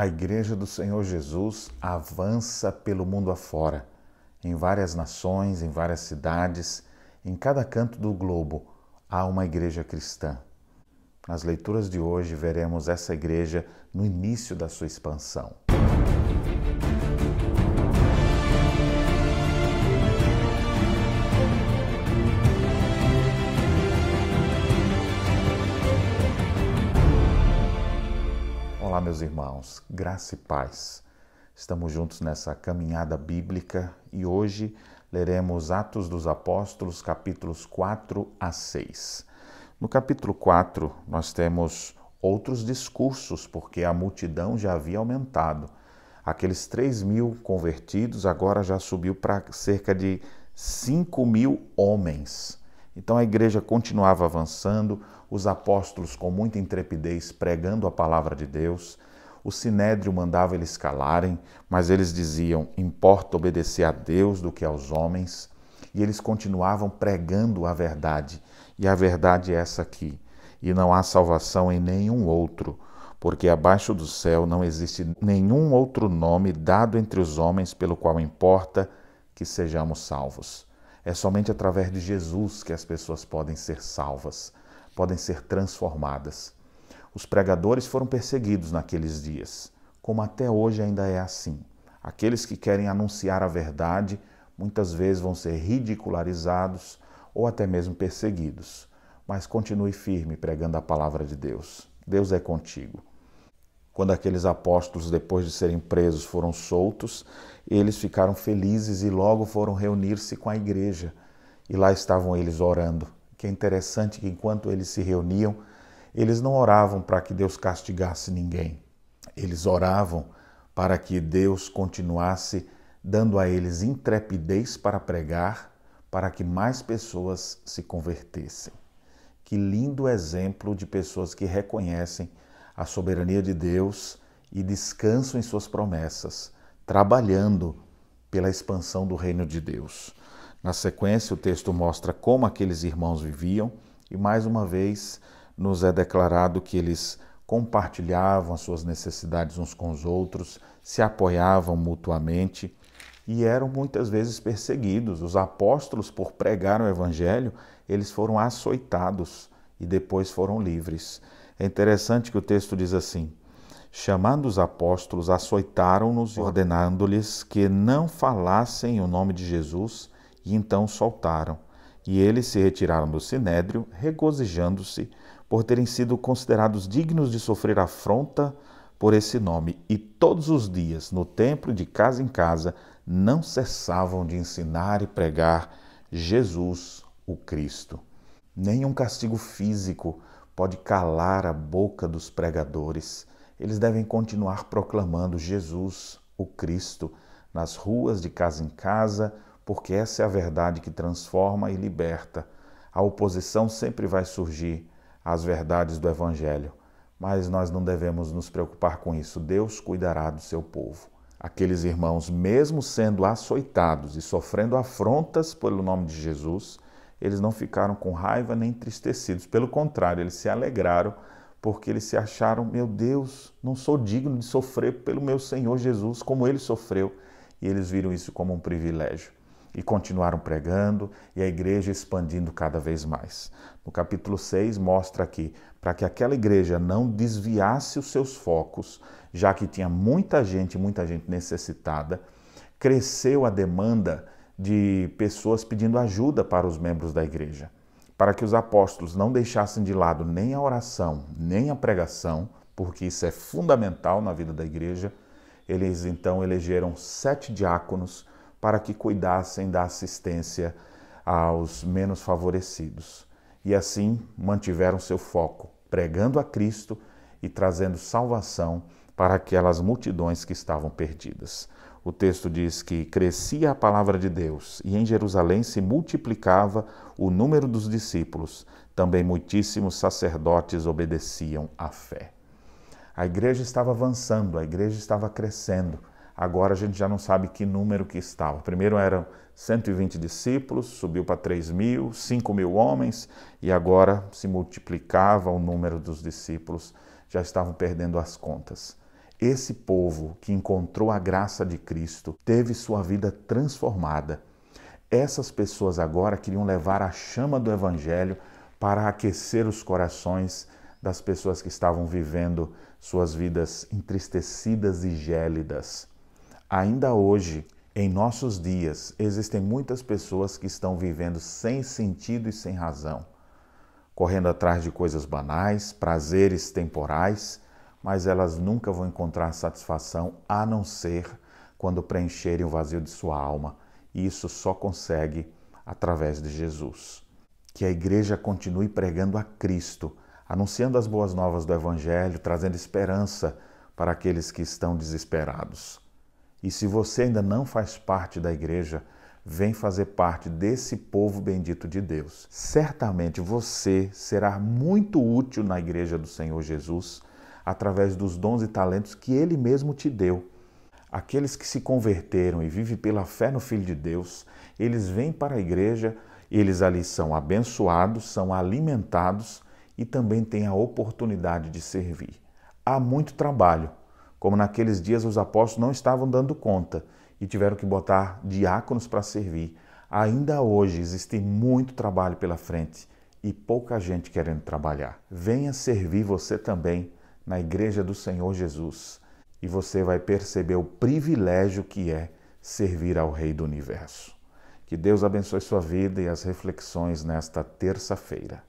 A Igreja do Senhor Jesus avança pelo mundo afora, em várias nações, em várias cidades, em cada canto do globo há uma igreja cristã. Nas leituras de hoje veremos essa igreja no início da sua expansão. Olá, meus irmãos, graça e paz. Estamos juntos nessa caminhada bíblica e hoje leremos Atos dos Apóstolos, capítulos 4 a 6. No capítulo 4, nós temos outros discursos, porque a multidão já havia aumentado. Aqueles 3.000 convertidos agora já subiu para cerca de 5.000 homens. Então a igreja continuava avançando, os apóstolos com muita intrepidez pregando a palavra de Deus. O sinédrio mandava eles calarem, mas eles diziam, importa obedecer a Deus do que aos homens. E eles continuavam pregando a verdade. E a verdade é essa aqui. E não há salvação em nenhum outro, porque abaixo do céu não existe nenhum outro nome dado entre os homens pelo qual importa que sejamos salvos. É somente através de Jesus que as pessoas podem ser salvas, podem ser transformadas. Os pregadores foram perseguidos naqueles dias, como até hoje ainda é assim. Aqueles que querem anunciar a verdade muitas vezes vão ser ridicularizados ou até mesmo perseguidos. Mas continue firme pregando a palavra de Deus. Deus é contigo. Quando aqueles apóstolos, depois de serem presos, foram soltos, eles ficaram felizes e logo foram reunir-se com a igreja. E lá estavam eles orando. Que é interessante que enquanto eles se reuniam, eles não oravam para que Deus castigasse ninguém. Eles oravam para que Deus continuasse dando a eles intrepidez para pregar, para que mais pessoas se convertessem. Que lindo exemplo de pessoas que reconhecem a soberania de Deus e descansam em suas promessas, trabalhando pela expansão do reino de Deus. Na sequência, o texto mostra como aqueles irmãos viviam e, mais uma vez, nos é declarado que eles compartilhavam as suas necessidades uns com os outros, se apoiavam mutuamente e eram muitas vezes perseguidos. Os apóstolos, por pregar o evangelho, eles foram açoitados e depois foram livres. É interessante que o texto diz assim, chamando os apóstolos, açoitaram-nos, ordenando-lhes que não falassem o nome de Jesus, e então soltaram. E eles se retiraram do sinédrio, regozijando-se por terem sido considerados dignos de sofrer afronta por esse nome. E todos os dias, no templo, de casa em casa, não cessavam de ensinar e pregar Jesus, o Cristo. Nenhum castigo físico pode calar a boca dos pregadores. Eles devem continuar proclamando Jesus, o Cristo, nas ruas, de casa em casa, porque essa é a verdade que transforma e liberta. A oposição sempre vai surgir às verdades do Evangelho, mas nós não devemos nos preocupar com isso. Deus cuidará do seu povo. Aqueles irmãos, mesmo sendo açoitados e sofrendo afrontas pelo nome de Jesus, eles não ficaram com raiva nem entristecidos. Pelo contrário, eles se alegraram porque eles se acharam, meu Deus, não sou digno de sofrer pelo meu Senhor Jesus como ele sofreu. E eles viram isso como um privilégio. E continuaram pregando e a igreja expandindo cada vez mais. No capítulo 6 mostra aqui, para que aquela igreja não desviasse os seus focos, já que tinha muita gente necessitada, cresceu a demanda de pessoas pedindo ajuda para os membros da igreja, para que os apóstolos não deixassem de lado nem a oração, nem a pregação, porque isso é fundamental na vida da igreja. Eles então elegeram 7 diáconos para que cuidassem da assistência aos menos favorecidos. E assim mantiveram seu foco, pregando a Cristo e trazendo salvação para aquelas multidões que estavam perdidas. O texto diz que crescia a palavra de Deus e em Jerusalém se multiplicava o número dos discípulos. Também muitíssimos sacerdotes obedeciam à fé. A igreja estava avançando, a igreja estava crescendo. Agora a gente já não sabe que número que estava. Primeiro eram 120 discípulos, subiu para 3.000, 5.000 homens e agora se multiplicava o número dos discípulos. Já estavam perdendo as contas. esse povo que encontrou a graça de Cristo teve sua vida transformada. Essas pessoas agora queriam levar a chama do Evangelho para aquecer os corações das pessoas que estavam vivendo suas vidas entristecidas e gélidas. Ainda hoje, em nossos dias, existem muitas pessoas que estão vivendo sem sentido e sem razão, correndo atrás de coisas banais, prazeres temporais, mas elas nunca vão encontrar satisfação a não ser quando preencherem o vazio de sua alma. E isso só consegue através de Jesus. Que a igreja continue pregando a Cristo, anunciando as boas novas do Evangelho, trazendo esperança para aqueles que estão desesperados. E se você ainda não faz parte da igreja, vem fazer parte desse povo bendito de Deus. Certamente você será muito útil na igreja do Senhor Jesus, através dos dons e talentos que Ele mesmo te deu. Aqueles que se converteram e vivem pela fé no Filho de Deus, eles vêm para a igreja, eles ali são abençoados, são alimentados e também têm a oportunidade de servir. Há muito trabalho, como naqueles dias os apóstolos não estavam dando conta e tiveram que botar diáconos para servir. Ainda hoje existe muito trabalho pela frente e pouca gente querendo trabalhar. Venha servir você também na igreja do Senhor Jesus. E você vai perceber o privilégio que é servir ao Rei do Universo. Que Deus abençoe sua vida e as reflexões nesta terça-feira.